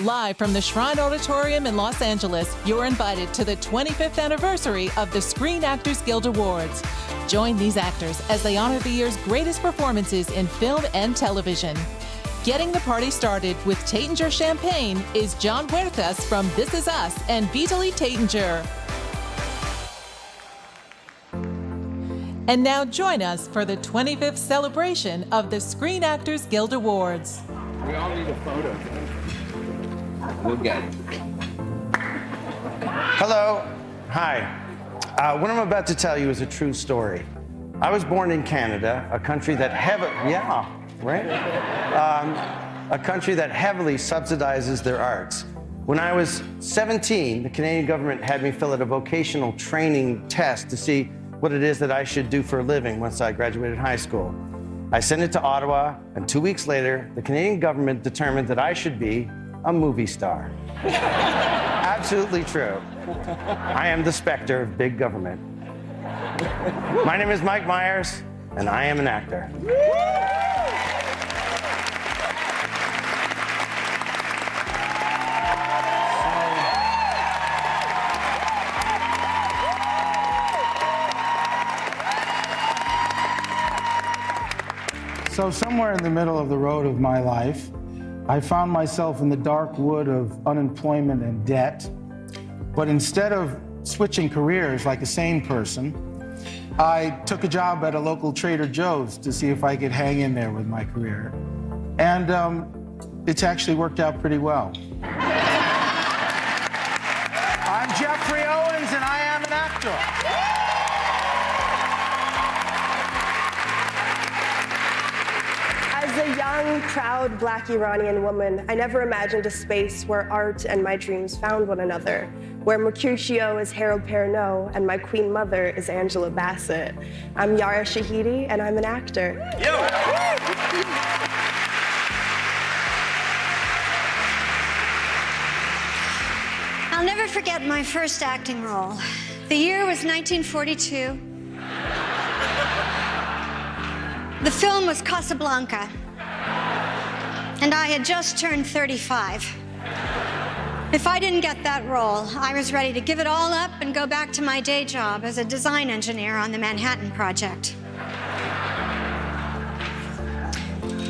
Live from the Shrine Auditorium in Los Angeles, you're invited to the 25th anniversary of the Screen Actors Guild Awards. Join these actors as they honor the year's greatest performances in film and television. Getting the party started with Taittinger Champagne is John Huertas from This Is Us and Vitaly Taittinger. And now join us for the 25th celebration of the Screen Actors Guild Awards. We all need a photo. We'll get it. Hello. Hi. What I'm about to tell you is a true story. I was born in Canada, a country that a country that heavily subsidizes their arts. When I was 17, the Canadian government had me fill out a vocational training test to see what it is that I should do for a living once I graduated high school. I sent it to Ottawa, and 2 weeks later, the Canadian government determined that I should be a movie star. Absolutely true. I am the specter of big government. My name is Mike Myers, and I am an actor. So somewhere in the middle of the road of my life, I found myself in the dark wood of unemployment and debt. But instead of switching careers like a sane person, I took a job at a local Trader Joe's to see if I could hang in there with my career. And it's actually worked out pretty well. I'm Jeffrey Owens, and I am an actor. As a young, proud Black Iranian woman, I never imagined a space where art and my dreams found one another, where Mercutio is Harold Perrineau and my queen mother is Angela Bassett. I'm Yara Shahidi, and I'm an actor. I'll never forget my first acting role. The year was 1942. The film was Casablanca, and I had just turned 35. If I didn't get that role, I was ready to give it all up and go back to my day job as a design engineer on the Manhattan Project.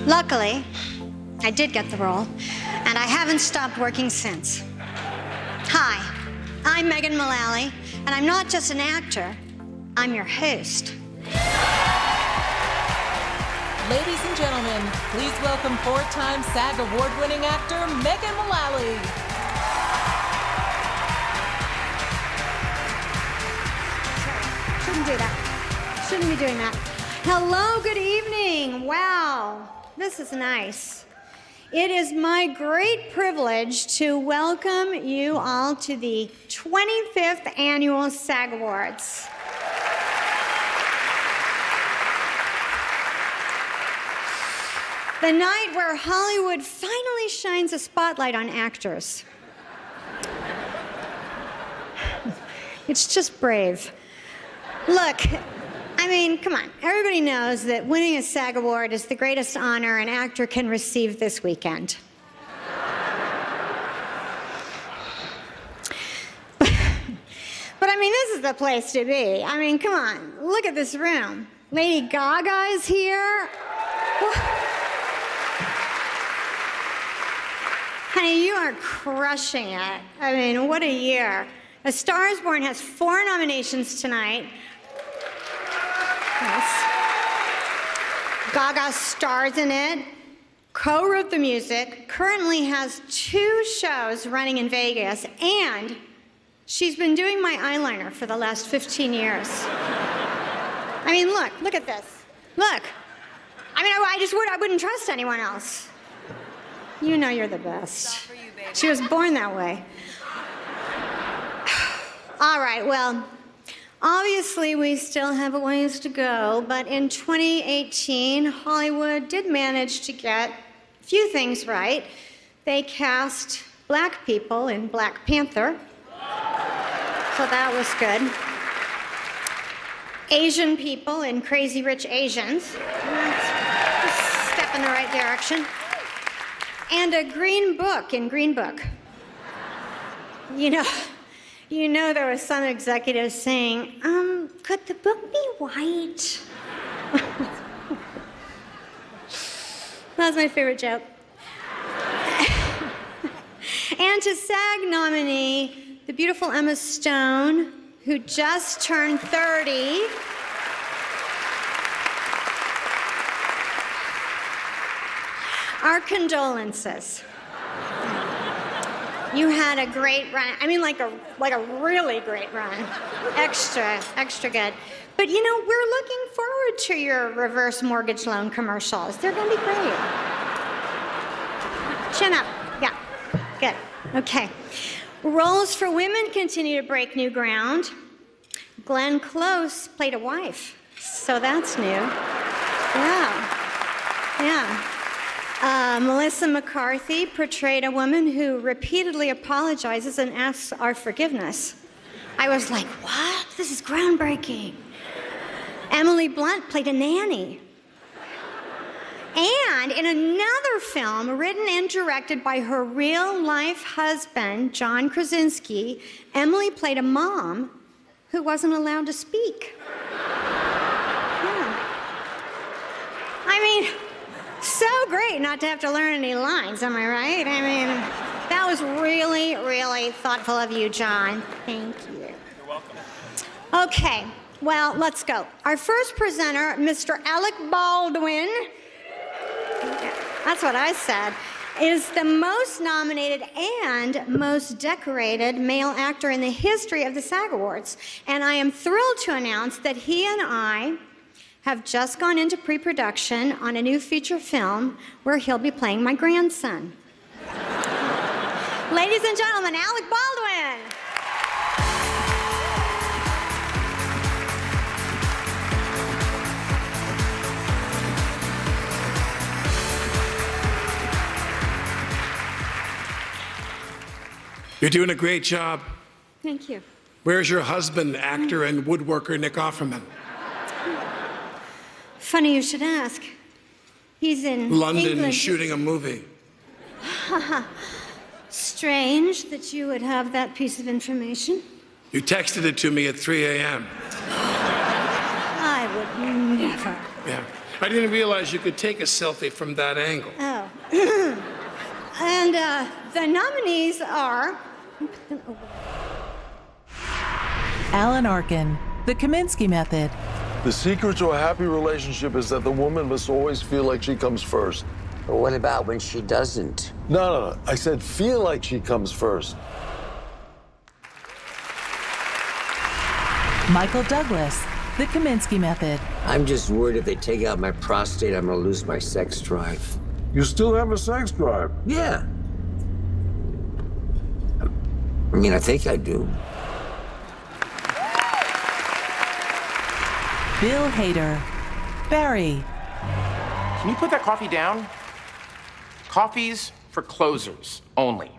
Luckily, I did get the role, and I haven't stopped working since. Hi, I'm Megan Mullally, and I'm not just an actor, I'm your host. Ladies and gentlemen, please welcome four-time SAG award-winning actor Megan Mullally. Shouldn't do that. Shouldn't be doing that. Hello, good evening. Wow, this is nice. It is my great privilege to welcome you all to the 25th Annual SAG Awards. The night where Hollywood finally shines a spotlight on actors. It's just brave. Look, I mean, come on. Everybody knows that winning a SAG Award is the greatest honor an actor can receive this weekend. But I mean, this is the place to be. I mean, come on. Look at this room. Lady Gaga is here. Honey, you are crushing it. I mean, what a year. A Star is Born has 4 nominations tonight. Yes. Gaga stars in it, co-wrote the music, currently has 2 shows running in Vegas, and she's been doing my eyeliner for the last 15 years. I mean, look at this. Look. I mean, I wouldn't trust anyone else. You know you're the best. For you, baby. She was born that way. All right, well, obviously we still have a ways to go, but in 2018, Hollywood did manage to get a few things right. They cast Black people in Black Panther, so that was good. Asian people in Crazy Rich Asians. That's a step in the right direction. And a green book in Green Book. You know there was some executive saying, could the book be white? That's my favorite joke. And to SAG nominee, the beautiful Emma Stone, who just turned 30. Our condolences. You had a great run. I mean, like a really great run. Extra good. But we're looking forward to your reverse mortgage loan commercials. They're gonna be great. Chin up. Yeah, good. Okay. Roles for women continue to break new ground. Glenn Close played a wife, so that's new. Yeah. Melissa McCarthy portrayed a woman who repeatedly apologizes and asks our forgiveness. I was like, what? This is groundbreaking. Emily Blunt played a nanny. And in another film written and directed by her real-life husband, John Krasinski, Emily played a mom who wasn't allowed to speak. Yeah. I mean, so great not to have to learn any lines, am I right? I mean, that was really, really thoughtful of you, John. Thank you. You're welcome. Okay, well, let's go. Our first presenter, Mr. Alec Baldwin, that's what I said, is the most nominated and most decorated male actor in the history of the SAG Awards. And I am thrilled to announce that he and I have just gone into pre-production on a new feature film where he'll be playing my grandson. Ladies and gentlemen, Alec Baldwin. You're doing a great job. Thank you. Where's your husband, actor and woodworker Nick Offerman? Funny you should ask. He's in London England. shooting a movie. Strange that you would have that piece of information. You texted it to me at 3 a.m. I would never. Yeah. I didn't realize you could take a selfie from that angle. Oh. And the nominees are... Alan Arkin, The Kaminsky Method. The secret to a happy relationship is that the woman must always feel like she comes first. But what about when she doesn't? No. I said feel like she comes first. Michael Douglas, The Kaminsky Method. I'm just worried if they take out my prostate, I'm gonna lose my sex drive. You still have a sex drive. Yeah. I mean, I think I do. Bill Hader, Barry. Can you put that coffee down? Coffee's for closers only.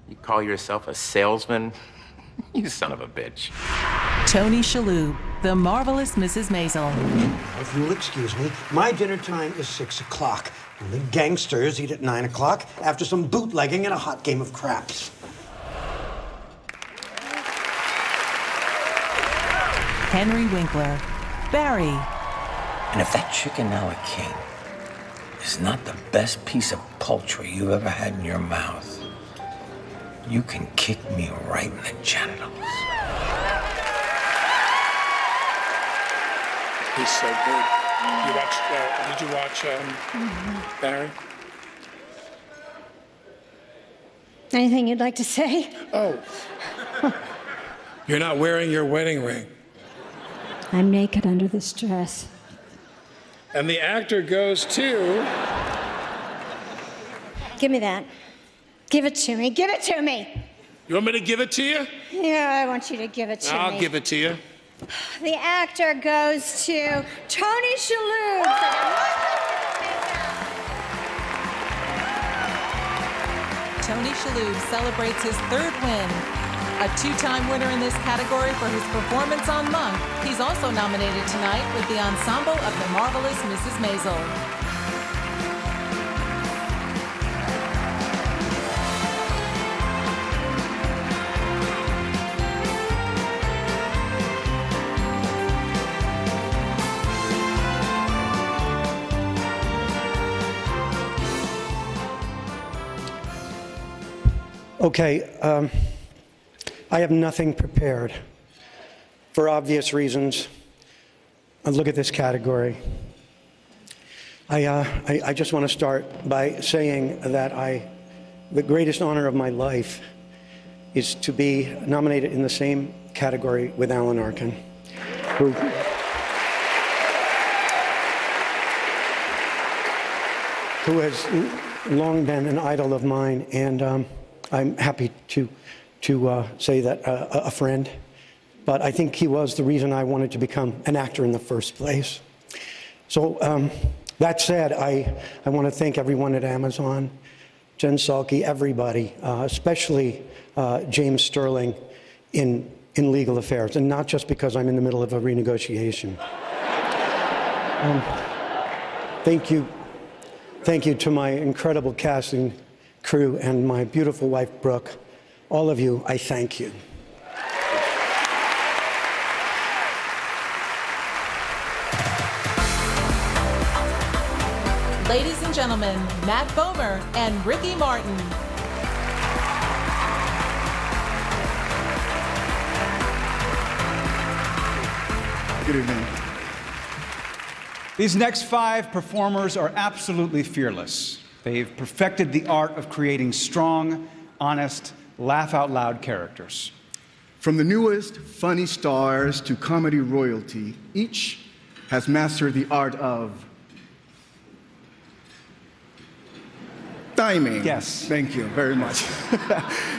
You call yourself a salesman? You son of a bitch. Tony Shalhoub, The Marvelous Mrs. Maisel. If you'll excuse me, my dinner time is 6 o'clock. And the gangsters eat at 9 o'clock after some bootlegging and a hot game of craps. Henry Winkler, Barry. And if that chicken a la king is not the best piece of poultry you've ever had in your mouth, you can kick me right in the genitals. He's so good. Did you watch Barry? Anything you'd like to say? Oh. You're not wearing your wedding ring. I'm naked under this dress. And the actor goes to... Give me that. Give it to me. Give it to me. You want me to give it to you? Yeah, I want you to give it to me. I'll give it to you. The actor goes to Tony Shalhoub. Tony Shalhoub celebrates his third win. A two-time winner in this category for his performance on Monk, he's also nominated tonight with the ensemble of The Marvelous Mrs. Maisel. Okay, I have nothing prepared. For obvious reasons, look at this category. I just want to start by saying that the greatest honor of my life is to be nominated in the same category with Alan Arkin, who has long been an idol of mine, and I'm happy to say that a friend. But I think he was the reason I wanted to become an actor in the first place. So that said, I want to thank everyone at Amazon, Jen Salke, everybody, especially James Sterling in legal affairs, and not just because I'm in the middle of a renegotiation. Thank you to my incredible casting crew and my beautiful wife, Brooke. All of you, I thank you. Ladies and gentlemen, Matt Bomer and Ricky Martin. Good evening. These next 5 performers are absolutely fearless. They've perfected the art of creating strong, honest, laugh-out-loud characters. From the newest funny stars to comedy royalty, each has mastered the art of timing. Yes. Thank you very much.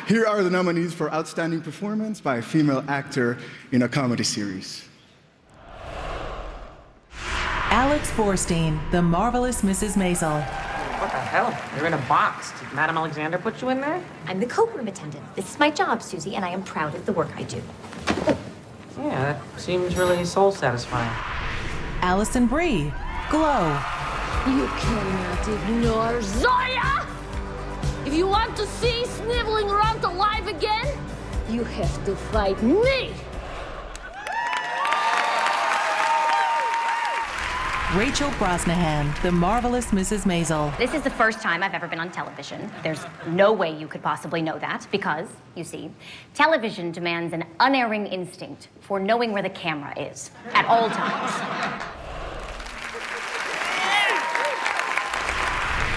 Here are the nominees for Outstanding Performance by a Female Actor in a Comedy Series. Alex Borstein, The Marvelous Mrs. Maisel. What the hell? You're in a box. Did Madame Alexander put you in there? I'm the coat-room attendant. This is my job, Susie, and I am proud of the work I do. Yeah, that seems really soul-satisfying. Allison Brie, Glow. You cannot ignore Zoya! If you want to see sniveling around alive again, you have to fight me! Rachel Brosnahan, The Marvelous Mrs. Maisel. This is the first time I've ever been on television. There's no way you could possibly know that because, you see, television demands an unerring instinct for knowing where the camera is at all times.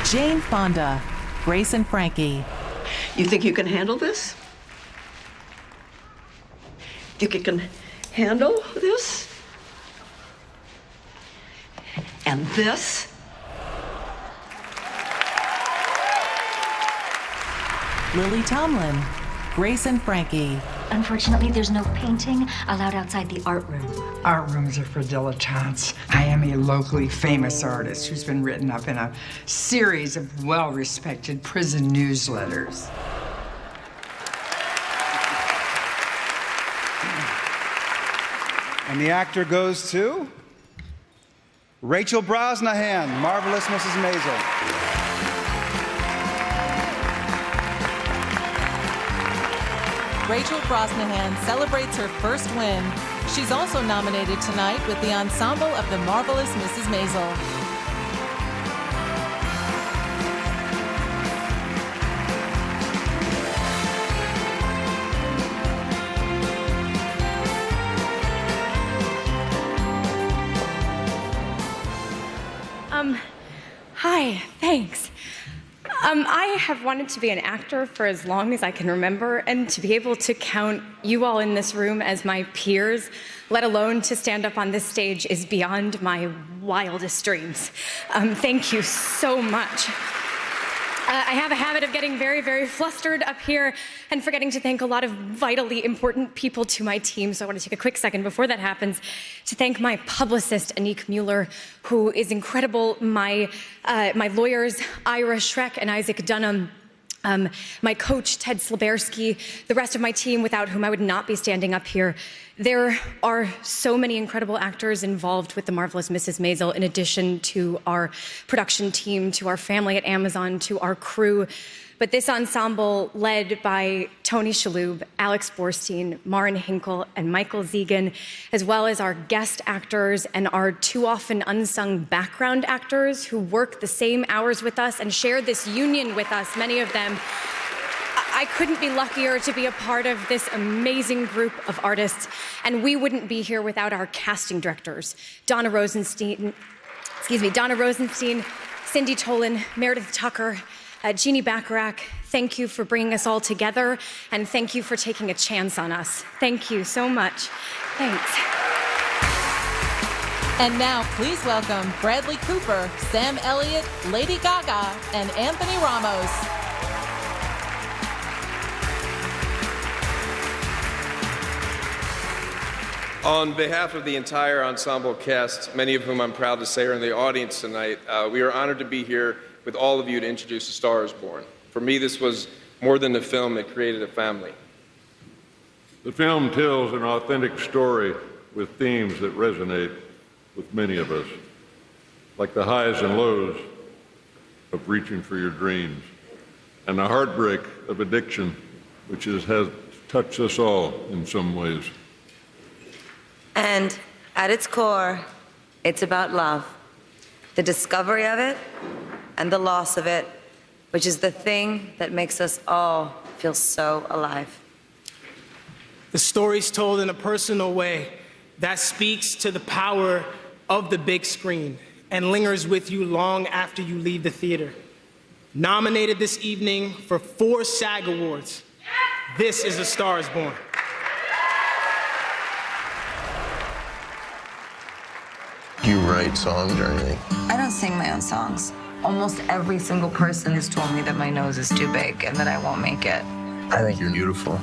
Jane Fonda, Grace and Frankie. You think you can handle this? You can handle this? And this? Lily Tomlin, Grace and Frankie. Unfortunately, there's no painting allowed outside the art room. Art rooms are for dilettantes. I am a locally famous artist who's been written up in a series of well-respected prison newsletters. And the actor goes to Rachel Brosnahan, Marvelous Mrs. Maisel. Rachel Brosnahan celebrates her first win. She's also nominated tonight with the ensemble of The Marvelous Mrs. Maisel. Hi, thanks. I have wanted to be an actor for as long as I can remember, and to be able to count you all in this room as my peers, let alone to stand up on this stage, is beyond my wildest dreams. Thank you so much. I have a habit of getting very, very flustered up here and forgetting to thank a lot of vitally important people to my team. So I want to take a quick second before that happens to thank my publicist, Anik Mueller, who is incredible, my lawyers, Ira Schreck and Isaac Dunham, my coach, Ted Slabersky, the rest of my team, without whom I would not be standing up here. There are so many incredible actors involved with The Marvelous Mrs. Maisel, in addition to our production team, to our family at Amazon, to our crew. But this ensemble, led by Tony Shalhoub, Alex Borstein, Maren Hinkle, and Michael Zegan, as well as our guest actors and our too often unsung background actors who work the same hours with us and share this union with us, many of them, I couldn't be luckier to be a part of this amazing group of artists, and we wouldn't be here without our casting directors, Donna Rosenstein, Cindy Tolan, Meredith Tucker, Jeannie Bacharach. Thank you for bringing us all together, and thank you for taking a chance on us. Thank you so much. Thanks. And now, please welcome Bradley Cooper, Sam Elliott, Lady Gaga, and Anthony Ramos. On behalf of the entire ensemble cast, many of whom I'm proud to say are in the audience tonight, we are honored to be here with all of you to introduce A Star Is Born. For me, this was more than a film, it created a family. The film tells an authentic story with themes that resonate with many of us, like the highs and lows of reaching for your dreams, and the heartbreak of addiction, which has touched us all in some ways. And at its core, it's about love, the discovery of it and the loss of it, which is the thing that makes us all feel so alive. The story's told in a personal way that speaks to the power of the big screen and lingers with you long after you leave the theater. Nominated this evening for 4 SAG Awards, this is A Star Is Born. Do you write songs or anything? I don't sing my own songs. Almost every single person has told me that my nose is too big and that I won't make it. I think you're beautiful.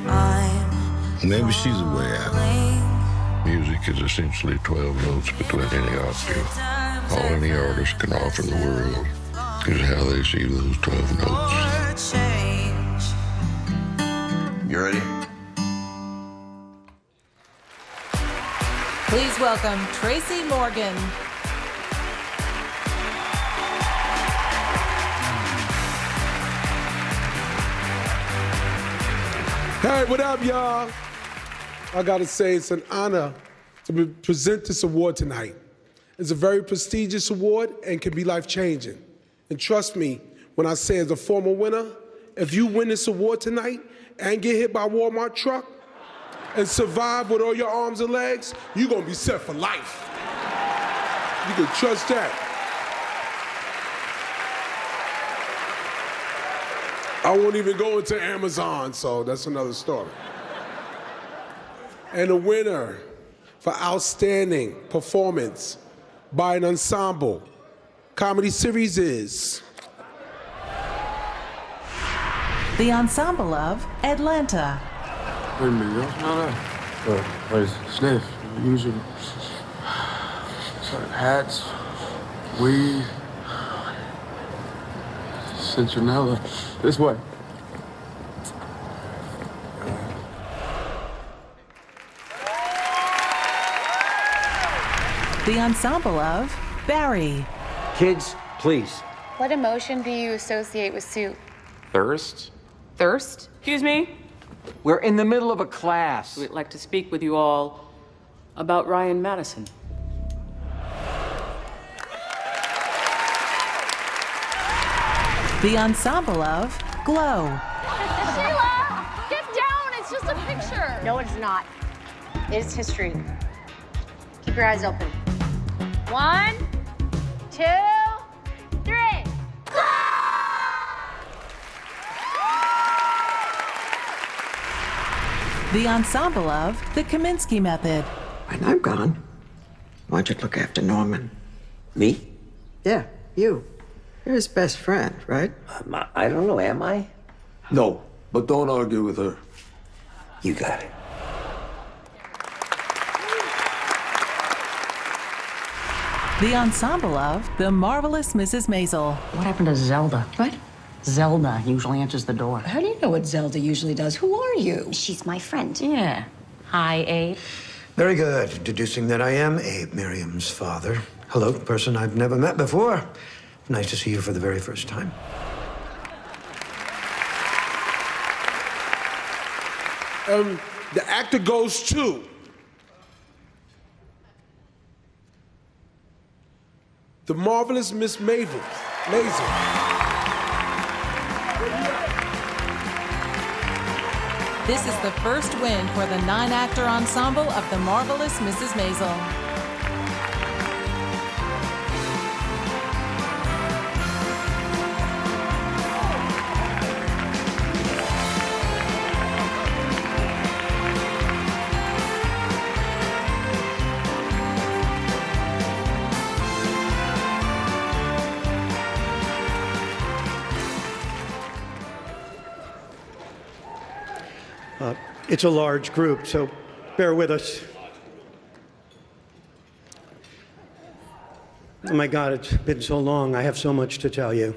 Maybe she's a way out. Music is essentially 12 notes between any octave. All any artist can offer the world is how they see those 12 notes. You ready? Please welcome Tracy Morgan. Hey, what up, y'all? I gotta say, it's an honor to present this award tonight. It's a very prestigious award and can be life-changing. And trust me when I say, as a former winner, if you win this award tonight and get hit by a Walmart truck and survive with all your arms and legs, you're gonna be set for life. You can trust that. I won't even go into Amazon, so that's another story. And the winner for outstanding performance by an ensemble comedy series is The ensemble of Atlanta. Wait a minute, y'all smell that? Where's sniff? Usually hats, weed, citronella. This way. The ensemble of Barry. Kids, please. What emotion do you associate with soup? Thirst? Thirst? Excuse me? We're in the middle of a class. We'd like to speak with you all about Ryan Madison. The ensemble of Glow. Sheila, get down. It's just a picture. No, it's not. It's history. Keep your eyes open. 1, 2, 3. The ensemble of The Kaminsky Method. When I'm gone, why don't you look after Norman? Me? Yeah, you. You're his best friend, right? I don't know, am I? No, but don't argue with her. You got it. The ensemble of The Marvelous Mrs. Maisel. What happened to Zelda? What? Zelda usually answers the door. How do you know what Zelda usually does? Who are you? She's my friend. Yeah. Hi, Abe. Very good. Deducing that I am Abe, Miriam's father. Hello, person I've never met before. Nice to see you for the very first time. The actor goes to The Marvelous Miss Maisel. This is the first win for the 9-actor ensemble of The Marvelous Mrs. Maisel. It's a large group, so bear with us. Oh my God, it's been so long. I have so much to tell you.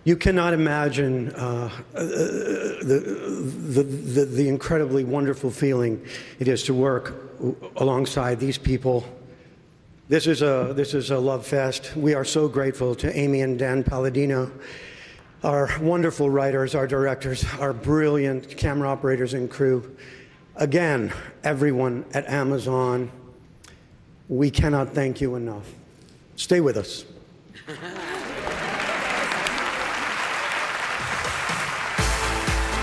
You cannot imagine the incredibly wonderful feeling it is to work alongside these people. This is a love fest. We are so grateful to Amy and Dan Palladino, our wonderful writers, our directors, our brilliant camera operators and crew. Again, everyone at Amazon, we cannot thank you enough. Stay with us.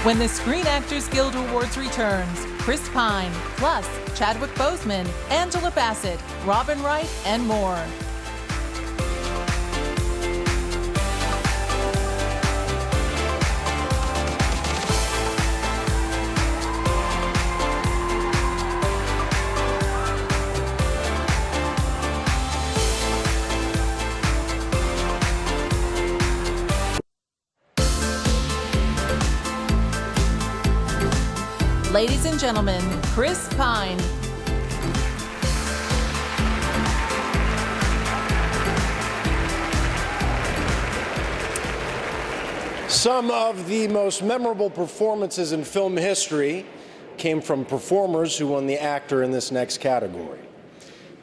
When the Screen Actors Guild Awards returns, Chris Pine, plus Chadwick Boseman, Angela Bassett, Robin Wright, and more. Ladies and gentlemen, Chris Pine. Some of the most memorable performances in film history came from performers who won the actor in this next category.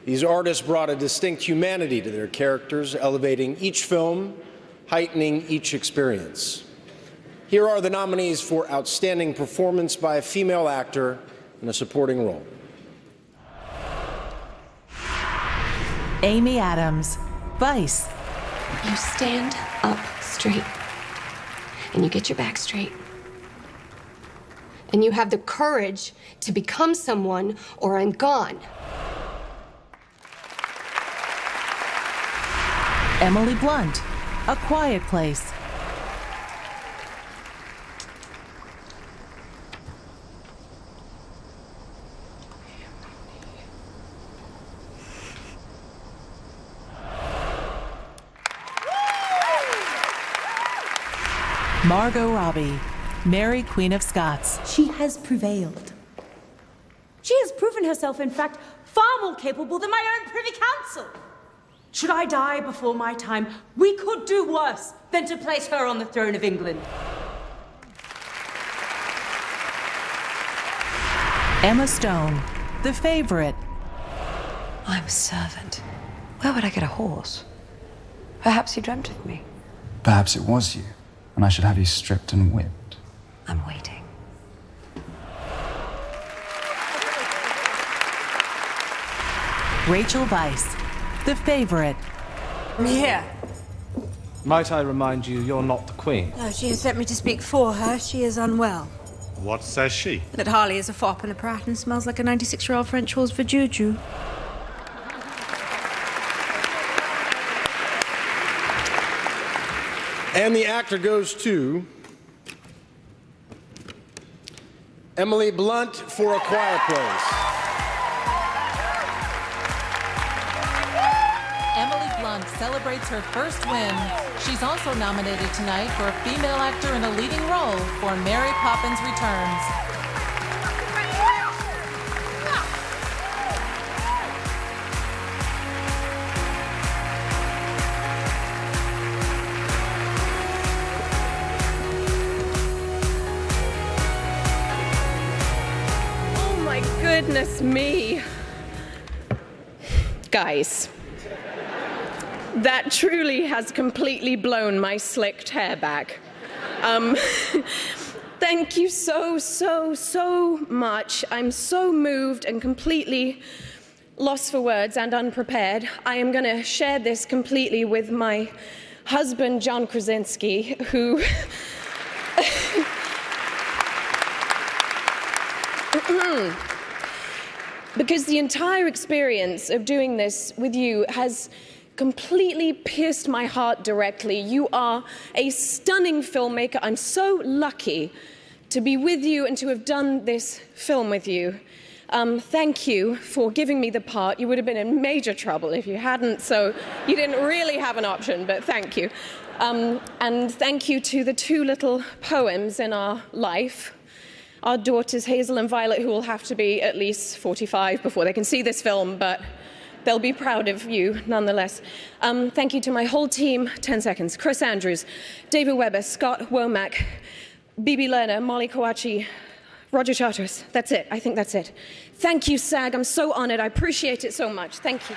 These artists brought a distinct humanity to their characters, elevating each film, heightening each experience. Here are the nominees for Outstanding Performance by a Female Actor in a Supporting Role. Amy Adams, Vice. You stand up straight, and you get your back straight, and you have the courage to become someone, or I'm gone. Emily Blunt, A Quiet Place. Margot Robbie, Mary, Queen of Scots. She has prevailed. She has proven herself, in fact, far more capable than my own Privy Council. Should I die before my time, we could do worse than to place her on the throne of England. Emma Stone, The Favorite. I'm a servant. Where would I get a horse? Perhaps you dreamt of me. Perhaps it was you, and I should have you stripped and whipped. I'm waiting. Rachel Weisz, The Favorite. I'm here. Might I remind you, you're not the Queen? No, she has sent me to speak for her. She is unwell. What says she? That Harley is a fop and a prat and smells like a 96-year-old French horse for juju. And the actor goes to Emily Blunt for A Quiet Place. Emily Blunt celebrates her first win. She's also nominated tonight for a female actor in a leading role for Mary Poppins Returns. Goodness me. Guys, that truly has completely blown my slicked hair back. Thank you so much. I'm so moved and completely lost for words and unprepared. I am going to share this completely with my husband, John Krasinski, who because the entire experience of doing this with you has completely pierced my heart directly. You are a stunning filmmaker. I'm so lucky to be with you and to have done this film with you. Thank you for giving me the part. You would have been in major trouble if you hadn't, so you didn't really have an option, but thank you. And thank you to the two little poems in our life, our daughters Hazel and Violet, who will have to be at least 45 before they can see this film, but they'll be proud of you nonetheless. Thank you to my whole team, 10 seconds. Chris Andrews, David Weber, Scott Womack, Bibi Lerner, Molly Kawachi, Roger Charters. That's it. I think that's it. Thank you, SAG. I'm so honored. I appreciate it so much. Thank you.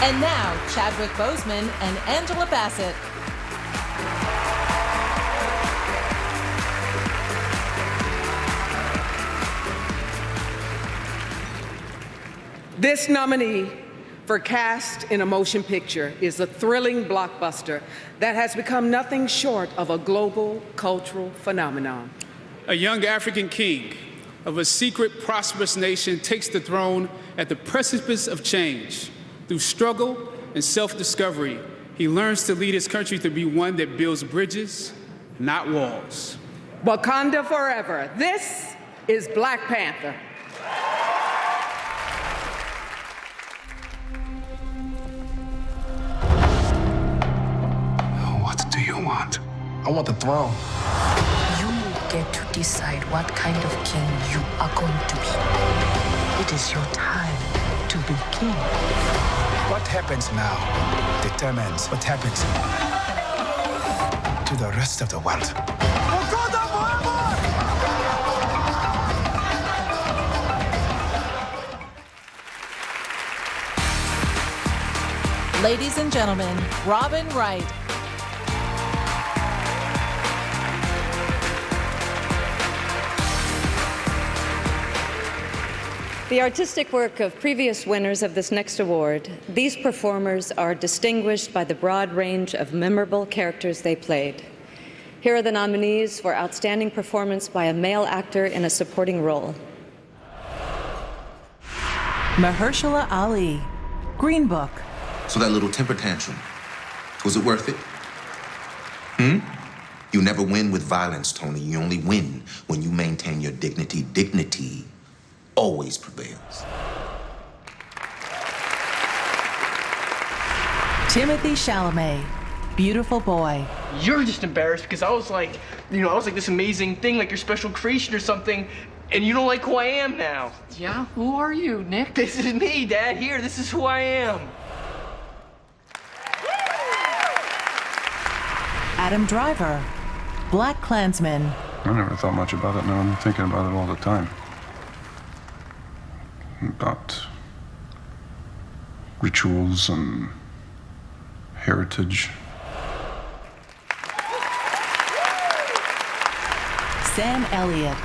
And now, Chadwick Boseman and Angela Bassett. This nominee for Cast in a Motion Picture is a thrilling blockbuster that has become nothing short of a global cultural phenomenon. A young African king of a secret, prosperous nation takes the throne at the precipice of change. Through struggle and self-discovery, he learns to lead his country to be one that builds bridges, not walls. Wakanda forever. This is Black Panther. What do you want? I want the throne. You get to decide what kind of king you are going to be. It is your time to be king. What happens now determines what happens to the rest of the world. Ladies and gentlemen, Robin Wright. The artistic work of previous winners of this next award, these performers are distinguished by the broad range of memorable characters they played. Here are the nominees for Outstanding Performance by a Male Actor in a Supporting Role. Mahershala Ali, Green Book. So that little temper tantrum, was it worth it? You never win with violence, Tony. You only win when you maintain your dignity. Dignity always prevails. Timothée Chalamet, Beautiful Boy. You're just embarrassed because I was like this amazing thing, like your special creation or something, and you don't like who I am now. Yeah? Who are you, Nick? This is me, Dad. Here, this is who I am. Adam Driver, Black Klansman. I never thought much about it. Now I'm thinking about it all the time. About rituals and heritage. Sam Elliott,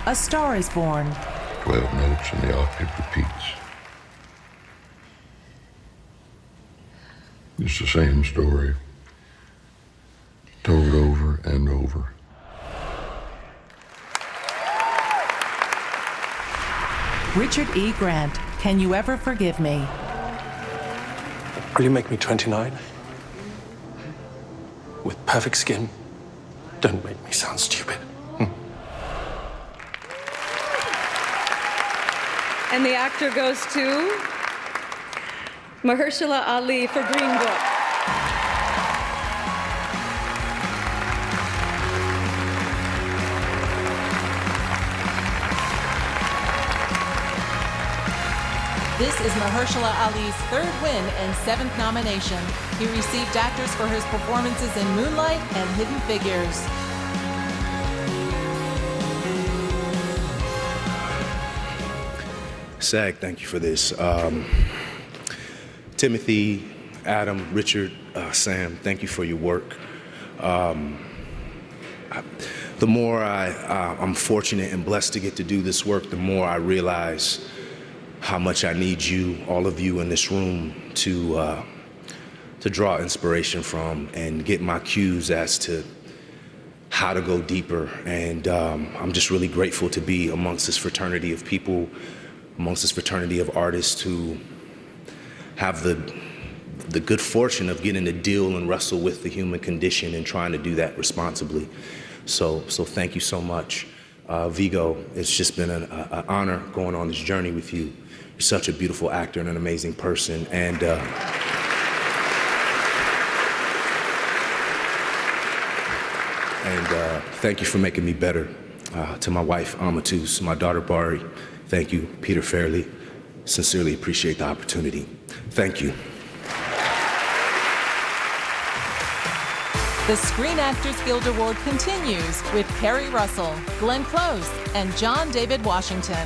A Star is Born. 12 notes and the octave repeats. It's the same story, told over and over. Richard E. Grant, Can You Ever Forgive Me? Will you make me 29? With perfect skin? Don't make me sound stupid. And the actor goes to Mahershala Ali for Green Book. This is Mahershala Ali's third win and seventh nomination. He received actors for his performances in Moonlight and Hidden Figures. SAG, thank you for this. Timothy, Adam, Richard, Sam, thank you for your work. The more I'm fortunate and blessed to get to do this work, the more I realize how much I need you, all of you in this room, to draw inspiration from and get my cues as to how to go deeper. And I'm just really grateful to be amongst this fraternity of people, amongst this fraternity of artists who have the good fortune of getting to deal and wrestle with the human condition and trying to do that responsibly. So thank you so much. Vigo, it's just been an honor going on this journey with you. You're such a beautiful actor and an amazing person. And thank you for making me better. To my wife, Amatus, my daughter, Bari, thank you, Peter Fairley. Sincerely appreciate the opportunity. Thank you. The Screen Actors Guild Award continues with Perry Russell, Glenn Close, and John David Washington.